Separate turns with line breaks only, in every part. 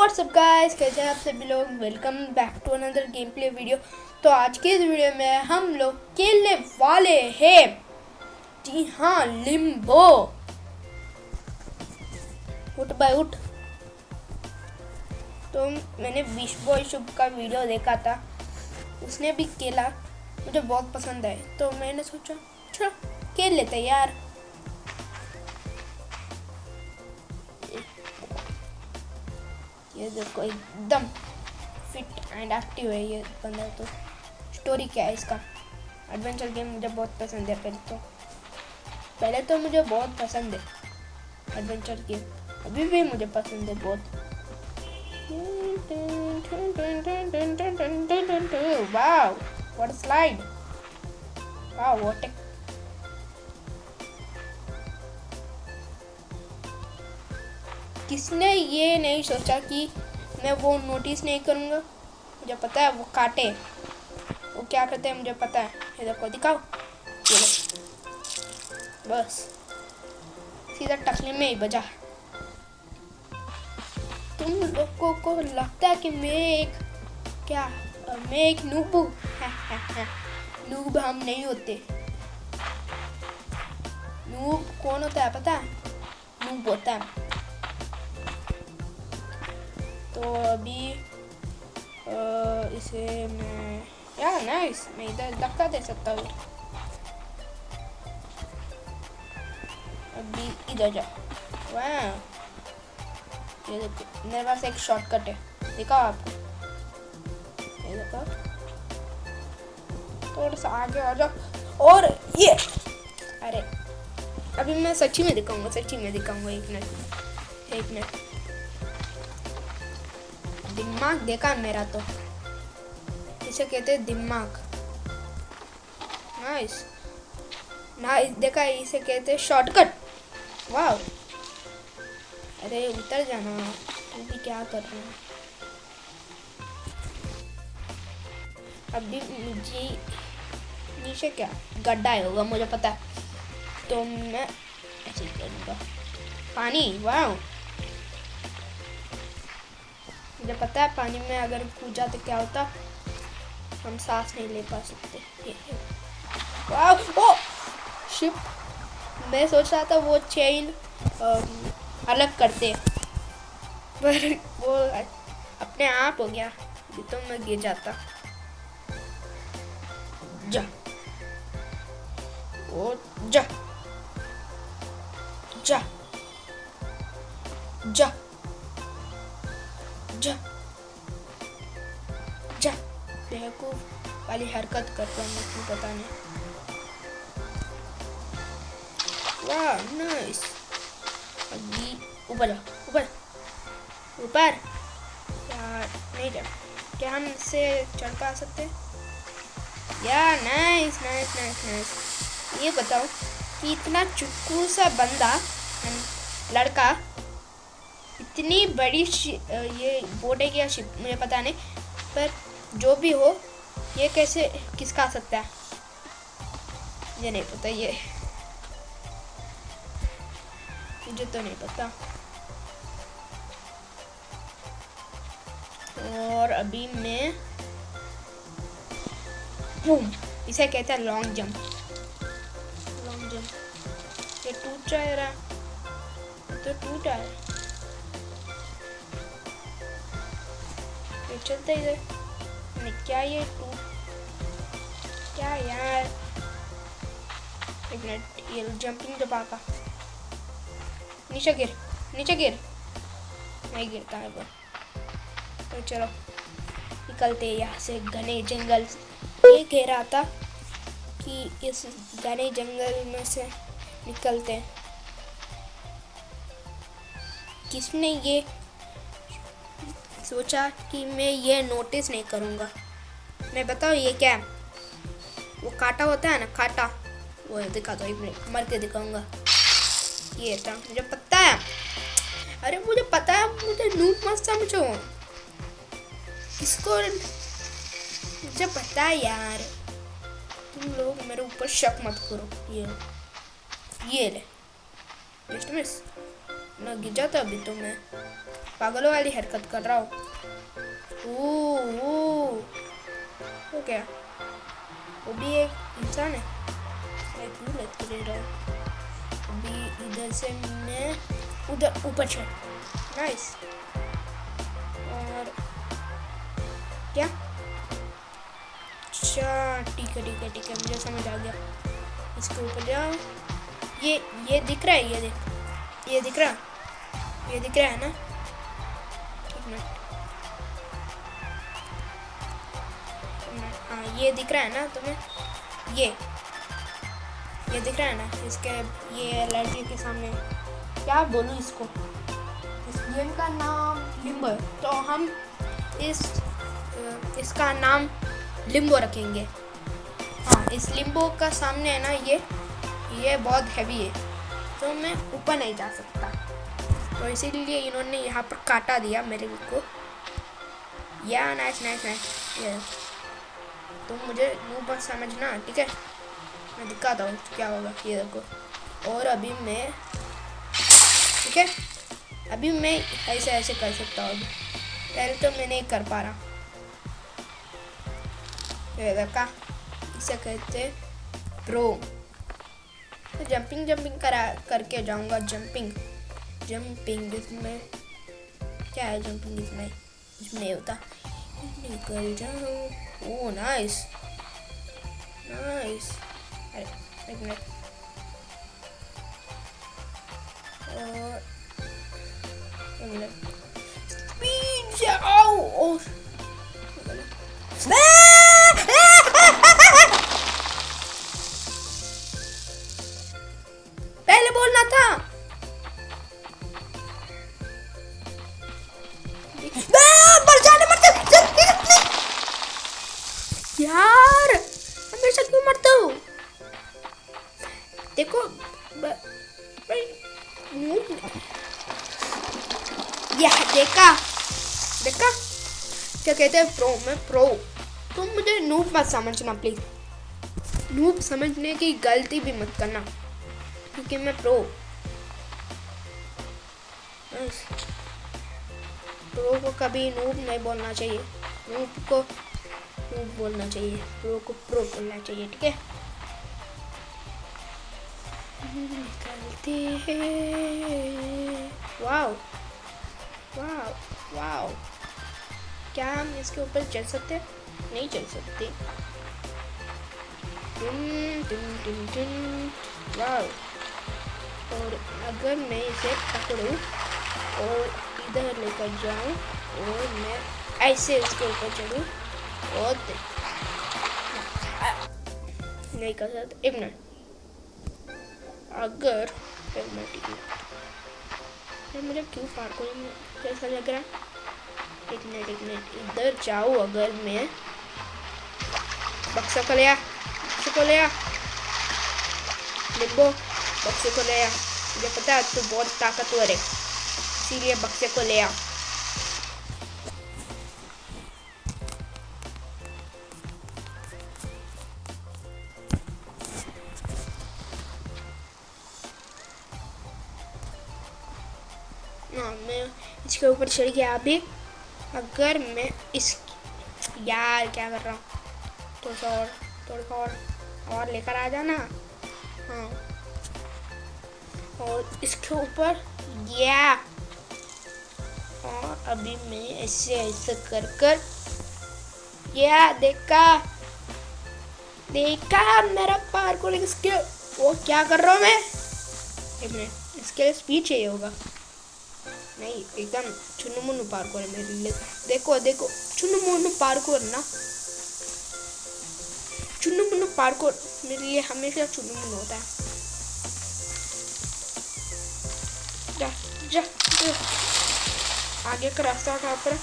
WhatsApp guys, कैसे हैं आप सभी लोग। Welcome back to another game play video. तो आज के इस वीडियो में हम लोग खेलने वाले हैं, जी हाँ, लिम्बो। उठ बाय उठ। तो मैंने विश बॉय शुभ का वीडियो देखा था, उसने भी खेला, मुझे बहुत पसंद है, तो मैंने सोचा चलो खेल लेते हैं यार। ये देखो एकदम फिट एंड एक्टिव है ये बंदा। तो स्टोरी क्या है इसका? एडवेंचर गेम मुझे बहुत पसंद है। पहले तो मुझे बहुत पसंद है एडवेंचर गेम, अभी भी मुझे पसंद है बहुत। Wow what slide, wow what. किसने ये नहीं सोचा कि मैं वो नोटिस नहीं करूँगा। मुझे पता है वो काटे, वो क्या करते हैं मुझे पता है। ये देखो, दिखाओ, ये लो, बस सीधा टकली में ही बजा। तुम लोगों को लगता है कि मैं एक नूब हूँ। नूब हम नहीं होते। नूब कौन होता है पता है? नूब होता है। तो अभी इसे मैं नाइस, मैं इधर धक्का दे सकता हूँ। अभी इधर जा। वाह, ये देखो मेरे पास एक शॉर्टकट है, दिखाओ आपको। ये देखो, थोड़ा सा आगे आ जाओ और ये, अरे अभी मैं सच्ची में दिखाऊंगा। एक मिनट। दिमाग देखा मेरा, तो इसे कहते हैं दिमाग। नाइस देखा, इसे कहते हैं शॉर्टकट। वाह, अरे उतर जाना, तू भी क्या कर रहा है? अभी मुझे नीचे क्या गड्ढा होगा मुझे पता है, तो मैं ऐसे ही करूँगा। पानी, वाह, मुझे पता है पानी में अगर कूद जाते क्या होता, हम सांस नहीं ले पा सकते। वाह, ओ शिप। मैं सोच रहा था वो चेन अलग करते, पर वो अपने आप हो गया, तो मैं गिर जाता। जा ओ जा जा जा जा जा, देखो वाली हरकत करता हूँ, मुझे पता नहीं। वाह नाइस। अभी ऊपर यार, नहीं जा, क्या हम इससे चढ़ पा सकते हैं यार? नाइस। ये बताओ कि इतना चुटकू सा बंदा, लड़का, इतनी बड़ी ये बोट है क्या शिप, मुझे पता नहीं, पर जो भी हो, ये कैसे किसका आ सकता है ये नहीं पता। ये मुझे तो नहीं पता। और अभी मैं बूम, इसे कहते हैं लॉन्ग जंप। ये टूट जाएगा, तो टूटा है, चलते इधर। क्या ये क्या यार? एक मिनट, ये जंपिंग दबा का नीचे गिर नहीं गिरता है वो। तो चलो निकलते हैं यहाँ से, घने जंगल। ये कह रहा था कि इस घने जंगल में से निकलते हैं। किसने ये सोचा कि मैं ये नोटिस नहीं करूँगा? मैं बताऊँ ये क्या है? वो काटा होता है ना, काटा, वो दिखा दो, एक मिनट मर के दिखाऊंगा। ये था, मुझे पता है। अरे मुझे पता है, मुझे नूट मत समझो। किसको? मुझे पता है यार, तुम लोग मेरे ऊपर शक मत करो। ये ले, जस्ट मिस ना गिर जाता अभी तो मैं। पागलों वाली हरकत कर रहा हूँ। वो क्या? वो भी एक इंसान है। मैं क्यों लग रहा हूँ? अभी इधर से मैं उधर ऊपर चढ़। नाइस। और क्या? अच्छा ठीक है ठीक है ठीक है, मुझे समझ आ गया। इसके ऊपर जाओ। ये दिख रहा है, ये दिख रहा है ना? एक मिनट। हाँ ये दिख रहा है ना तुम्हें? ये दिख रहा है ना? इसके ये लड़के के सामने क्या बोलूँ इसको? इस गेम का नाम लिम्बो है, तो हम इसका नाम लिम्बो रखेंगे। हाँ इस लिम्बो का सामने है ना, ये बहुत हैवी है, तो मैं ऊपर नहीं जा सकता, तो इसीलिए इन्होंने यहाँ पर काटा दिया मेरे को। या नाइस। ये तुम मुझे मुँह पर समझना, ठीक है? मैं दिखाता हूँ क्या होगा, ये देखो। और अभी मैं, ठीक है, अभी मैं ऐसे कर सकता हूँ। पहले तो मैं नहीं कर पा रहा। ये देखा, इसे कहते प्रो। तो जंपिंग करके जाऊंगा। जंपिंग इसमें क्या है? जंपिंग इसमें नहीं होता। निकल जाऊँ। Oh nice. अरे एक मिनट। और एक मिनट। स्पीड से आओ। पहले बोलना था। यार हमेशा क्यों मरता हूँ? देखो यह देखा क्या कहते हैं? प्रो। मैं प्रो। तुम मुझे नूब मत समझना प्लीज। नूब समझने की गलती भी मत करना, क्योंकि मैं प्रो। प्रो को कभी नूब नहीं बोलना चाहिए। नूब को नूब बोलना चाहिए, प्रो को प्रो बोलना चाहिए, ठीक है? निकलते हैं। वाओ। क्या हम इसके ऊपर चल सकते हैं? नहीं चल सकते। वाओ। और अगर मैं इसे पकड़ूं और इधर लेकर जाऊं और मैं ऐसे इसके ऊपर चढ़ूं और नहीं कर सकता। एक मिनट। अगर मुझे क्यों पार्कोर में कैसा लग रहा है? एक मिनट। इधर जाऊँ अगर मैं। बक्से को लिया लिम्बो। बक्से को लिया। मुझे पता है तू बहुत ताकतवर है, इसीलिए बक्से को लिया। मैं इसके ऊपर चढ़ गया। अभी अगर मैं इस, यार क्या कर रहा हूँ? थोड़ा सा और लेकर आ जाना। हाँ और इसके ऊपर या, और अभी मैं ऐसे कर या देखा मेरा पार्कोर स्किल। वो क्या कर रहा हूँ मैं? एक मिनट, इसके लिए स्पीड चाहिए होगा। नहीं, एकदम चुन्नू मुन्नू पार्कोर है मेरे लिए। देखो चुन्नू मुन्नू पार्कोर ना, चुन्नू मुन्नू पार्कोर मेरे लिए हमेशा चुन्नू मुन्नू होता है। जा आगे का रास्ता कहाँ पर?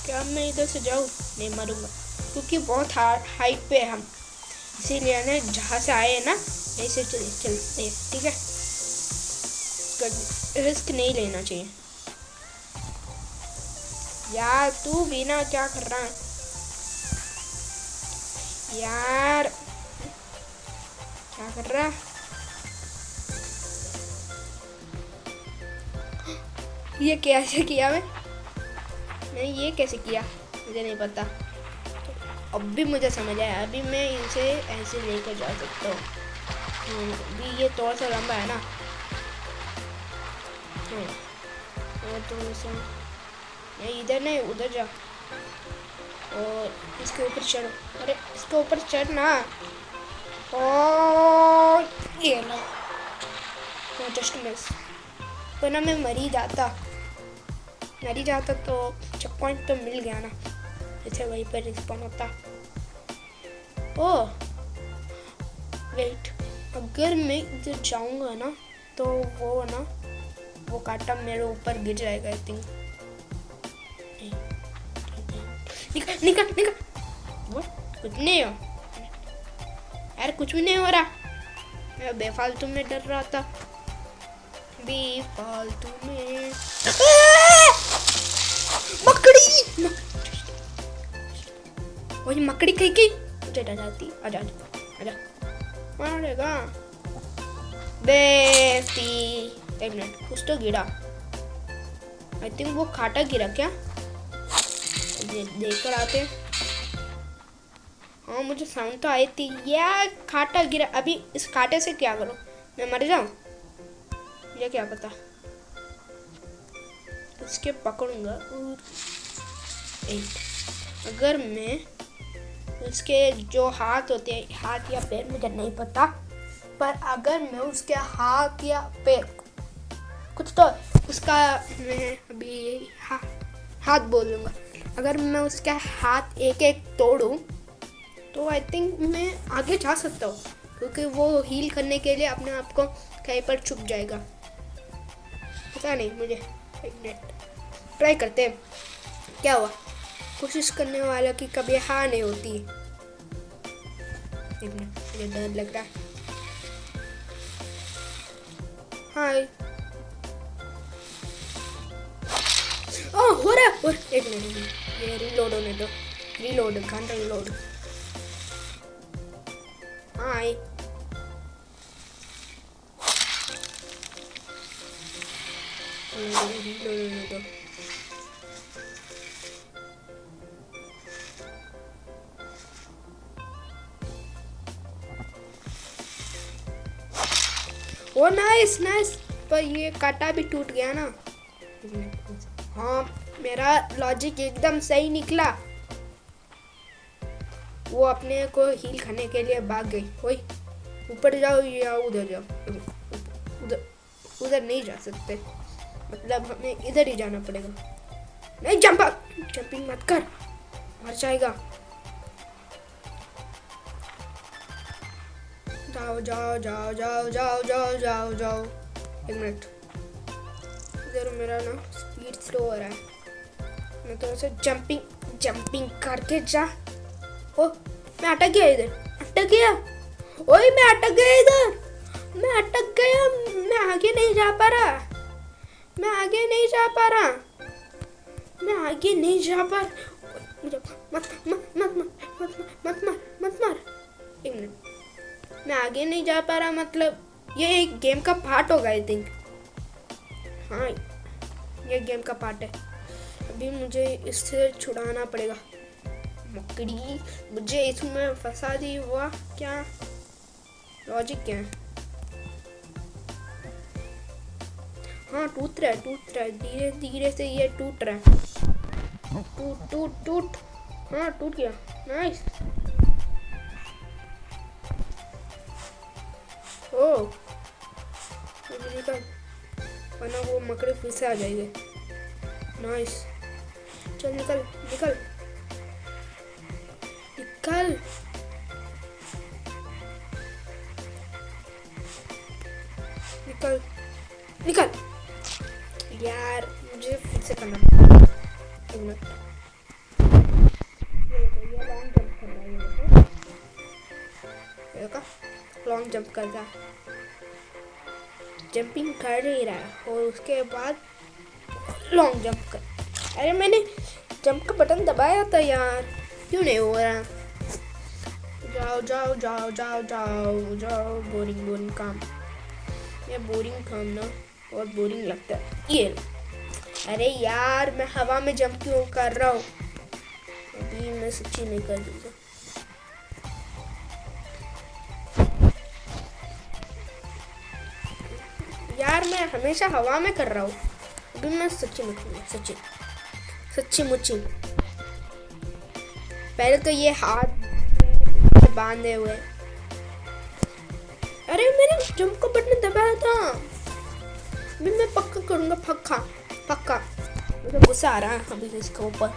क्या मैं इधर से जाऊँ? नहीं मरूंगा, क्योंकि बहुत हाइट पे है हम, इसीलिए ना जहाँ से आए हैं ना ऐसे चलते, ठीक है? रिस्क नहीं लेना चाहिए। यार तू भी ना क्या कर रहा है यार? क्या कर रहा है? ये कैसे किया मैं ये कैसे किया मुझे नहीं पता। तो अब भी मुझे समझ आया, अभी मैं इनसे ऐसे लेकर जा सकता हूँ। अभी ये थोड़ा सा लंबा है ना। तो नहीं, इधर नहीं, उधर जा और इसके ऊपर चढ़ो। अरे इसके ऊपर चढ़ना। और ये लो, जस्ट मिस। वरना मैं मर ही जाता तो चेक पॉइंट तो मिल गया ना, जैसे वहीं पर रिस्पॉन होता। ओह वेट, अगर मैं इधर जाऊंगा ना तो वो कांटा मेरे ऊपर गिर जाएगा आई थिंक। निकल कुछ नहीं हो यार, कुछ भी नहीं हो रहा। मैं बेफालतू में डर रहा था, बेफालतू में। मकड़ी, वही मकड़ी कहीं की मुझे डर जाती। आजा मारेगा बेस्टी। एक मिनट, कुछ तो गिरा। आई थिंक वो खाटा गिरा क्या, देख कर आते। हाँ मुझे साउंड तो आई थी यार, खाटा गिरा। अभी इस खाटे से क्या करो, मैं मर जाऊं, मुझे क्या पता। इसके पकड़ूंगा और अगर मैं उसके जो हाथ होते हैं, हाथ या पैर मुझे नहीं पता, पर अगर मैं उसके हाथ या पैर कुछ तो उसका, मैं अभी हाथ बोलूँगा, अगर मैं उसका हाथ एक एक तोड़ूं तो आई थिंक मैं आगे जा सकता हूँ, क्योंकि वो हील करने के लिए अपने आप को कहीं पर छुप जाएगा। पता नहीं मुझे, एक मिनट ट्राई करते हैं क्या हुआ। कोशिश करने वाला की कभी हार नहीं होती। एक मिनट, मुझे डर लग रहा है। हाय, हो रहा है। और एक मिनट, ये रीलोड होने दो। Reload, gun reload. Hi, reload होने दो। ओ नाइस नाइस, पर ये काटा भी टूट गया ना। हाँ मेरा लॉजिक एकदम सही निकला। वो अपने को हील करने के लिए भाग गई। ओए ऊपर जाओ या उधर जाओ। उधर नहीं जा सकते, मतलब हमें इधर ही जाना पड़ेगा। नहीं जंपिंग मत कर, मर जाएगा। जाओ। एक मिनट, इधर मेरा ना स्पीड स्लो हो रहा है। मैं थोड़ा सा जंपिंग करके जा। ओ मैं अटक गया इधर, अटक गया। ओए मैं अटक गया इधर, मैं अटक गया। मैं आगे नहीं जा पा रहा। मुझे मत मार। एक मिनट, मैं आगे नहीं जा पा रहा, मतलब ये एक गेम का पार्ट होगा आई थिंक। हाँ ये गेम का पार्ट है। अभी मुझे इससे छुड़ाना पड़ेगा। मकड़ी मुझे इसमें फंसा दी हुआ, क्या लॉजिक क्या है। हाँ टूट रहा है, धीरे धीरे से ये टूट रहा है। टूट हाँ टूट गया। नाइस। ओह निकल, वरना वो मकड़ी फिर से आ जाएगी। नाइस, चल निकल। यार मुझे फिर से करना पड़ेगा। एक मिनट, ये लॉन्ग जंप करना है। ये देखो लॉन्ग जंप कर रहा है, जंपिंग कर ही रहा है और उसके बाद लॉन्ग जंप कर। अरे मैंने जंप का बटन दबाया था यार, क्यों नहीं हो रहा। जाओ। बोरिंग काम, ये बोरिंग काम ना बहुत बोरिंग लगता है। ये अरे यार मैं हवा में जंप क्यों कर रहा हूँ? अभी मैं सच्ची नहीं कर दूंगा। यार मैं हमेशा हवा में कर रहा हूँ। अभी मैं सच्ची मुच्ची। पहले तो ये हाथ बांधे हुए। अरे मैंने जंप का बटन दबाया था। अभी मैं पक्का करूंगा, पक्का। मुझे गुस्सा आ रहा है अभी इसके ऊपर।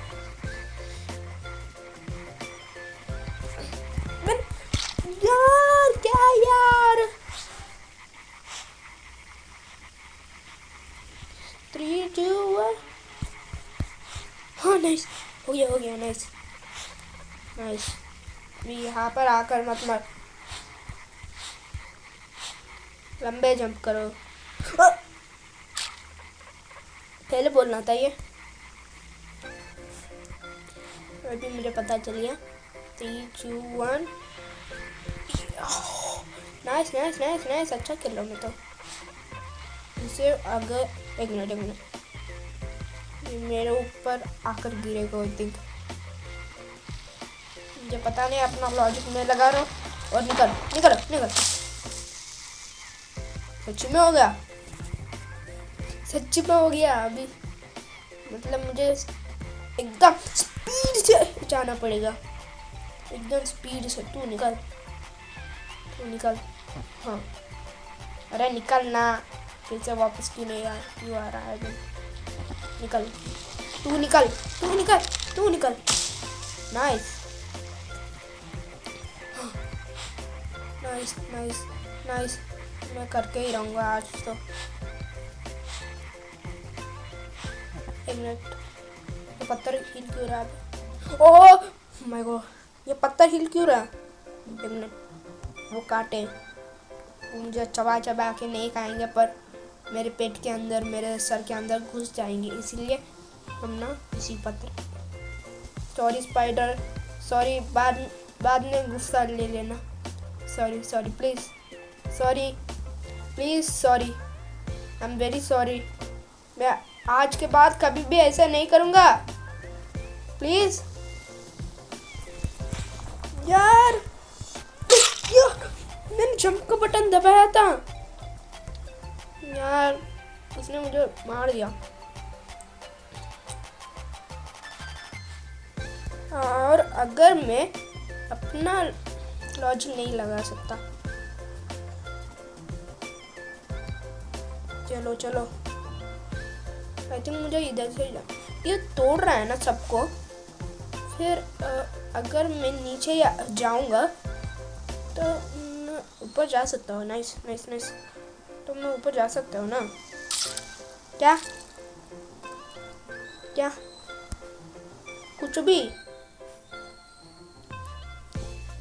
यार क्या यार, 3, 2, 1। हाँ नाइस, हो गया नाइस। अभी यहाँ पर आकर मत मर, लंबे जंप करो। पहले बोलना था ये। अभी मुझे पता चल गया। 3, 2, 1। नाइस। अच्छा खेल रहा हूँ मैं तो। इसे अगर एक मिनट मेरे ऊपर आकर गिरेगा आई थिंक। मुझे पता नहीं, अपना लॉजिक में लगा रहा हूँ। और निकल। सच्ची में हो गया अभी। मतलब मुझे एकदम स्पीड से जाना पड़ेगा, एकदम स्पीड से। तू निकल। हाँ अरे निकल ना, फिर से वापस क्यों आ रहा है? निकल। नाइस। मैं करके ही रहूँगा आज तो। एक मिनट, ये पत्थर हिल क्यों रहा है? ओह माय गॉड, ये पत्थर हिल क्यों रहा है? एक मिनट, वो काटे, वो मुझे चबा के नहीं खाएंगे, पर मेरे पेट के अंदर, मेरे सर के अंदर घुस जाएंगे। इसीलिए हम ना इसी पत्थर। सॉरी स्पाइडर, सॉरी, बाद में गुस्सा ले लेना। Sorry please sorry, I am very sorry. मैं आज के बाद कभी भी ऐसा नहीं करूँगा, प्लीज़। यार मैंने जंप का बटन दबाया था यार, उसने मुझे मार दिया। और अगर मैं अपना लॉजिक नहीं लगा सकता, चलो आई थिंक मुझे इधर से ये तोड़ रहा है ना सबको। फिर अगर मैं नीचे जाऊंगा तो मैं ऊपर जा सकता हूँ। नाइस। तो मैं ऊपर जा सकता हूँ ना? क्या कुछ भी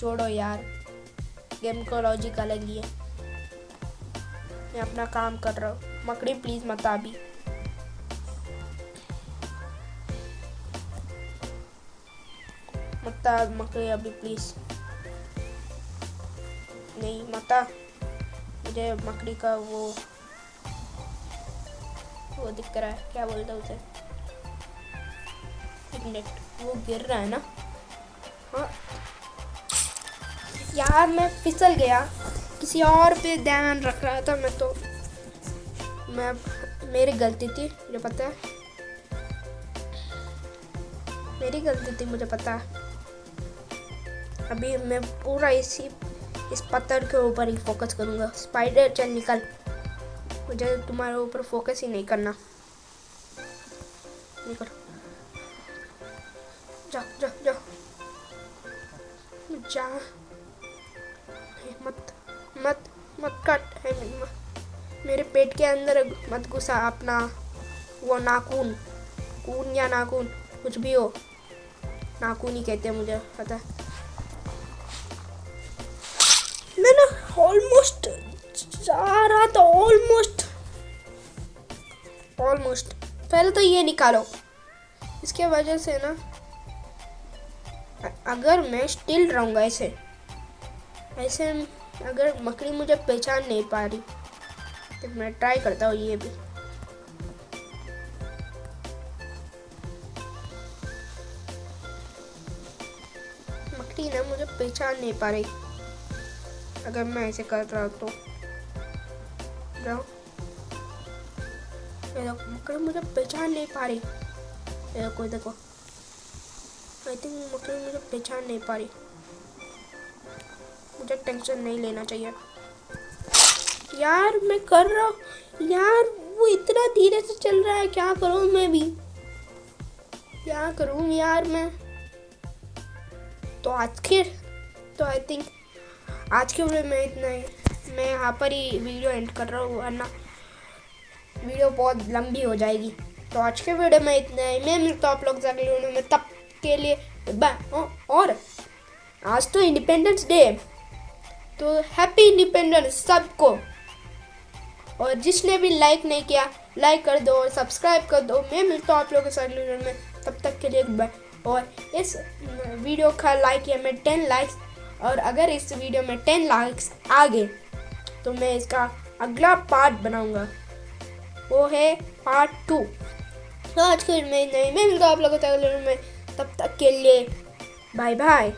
छोड़ो यार, गेम का लॉजिक अलग ही है। मैं अपना काम कर रहा हूँ। मकड़ी प्लीज मत अभी। मकड़ी अभी प्लीज नहीं मता। मुझे मकड़ी का वो दिख रहा है, क्या बोलता है उसे? एक मिनट, वो गिर रहा है ना? हाँ यार मैं फिसल गया, किसी और पे ध्यान रख रहा था मैं तो। मेरी गलती थी, मुझे पता है, मेरी गलती थी, मुझे पता है। अभी मैं पूरा इस पत्थर के ऊपर ही फोकस करूँगा। स्पाइडर चल निकल, मुझे तुम्हारे ऊपर फोकस ही नहीं करना। निकल, जा मत काट है, मेरे पेट के अंदर मत घुसा अपना वो नाखून, या नाखून कुछ भी हो, नाखून ही कहते हैं मुझे पता है। मैंने ऑलमोस्ट जा रहा था, ऑलमोस्ट। पहले तो ये निकालो, इसके वजह से ना अगर मैं स्टिल रहूँगा ऐसे अगर मकड़ी मुझे पहचान नहीं पा रही तो मैं ट्राई करता हूँ ये भी। मकड़ी ना मुझे पहचान नहीं पा रही अगर मैं ऐसे कर रहा हूँ तो। जाओ, ये देखो मकड़ी मुझे पहचान नहीं पा रही। ये देखो देखो, आई थिंक मकड़ी मुझे पहचान नहीं पा रही। मुझे टेंशन नहीं लेना चाहिए यार, मैं कर रहा हूँ यार, वो इतना धीरे से चल रहा है, क्या करूँ मैं भी, क्या करूँ यार मैं। तो आई थिंक आज के वीडियो में इतना ही। मैं यहाँ पर ही वीडियो एंड कर रहा हूँ वरना वीडियो बहुत लंबी हो जाएगी। तो आज के वीडियो में इतना ही। मैं मिलता हूँ आप लोग से अगले वीडियो में, तब के लिए बाय। और आज तो इंडिपेंडेंस डे, तो हैप्पी इंडिपेंडेंस सबको। और जिसने भी लाइक नहीं किया लाइक कर दो और सब्सक्राइब कर दो। मैं मिलता हूँ आप लोगों के साथ अगले वीडियो में, तब तक के लिए बाय। और इस वीडियो का लाइक किया मैं 10 लाइक्स, और अगर इस वीडियो में 10 लाइक्स आ गए तो मैं इसका अगला पार्ट बनाऊंगा, वो है पार्ट 2। तो आज के वीडियो में नहीं, मैं मिलता हूँ आप लोगों से अगले वीडियो में, तब तक के लिए बाय बाय।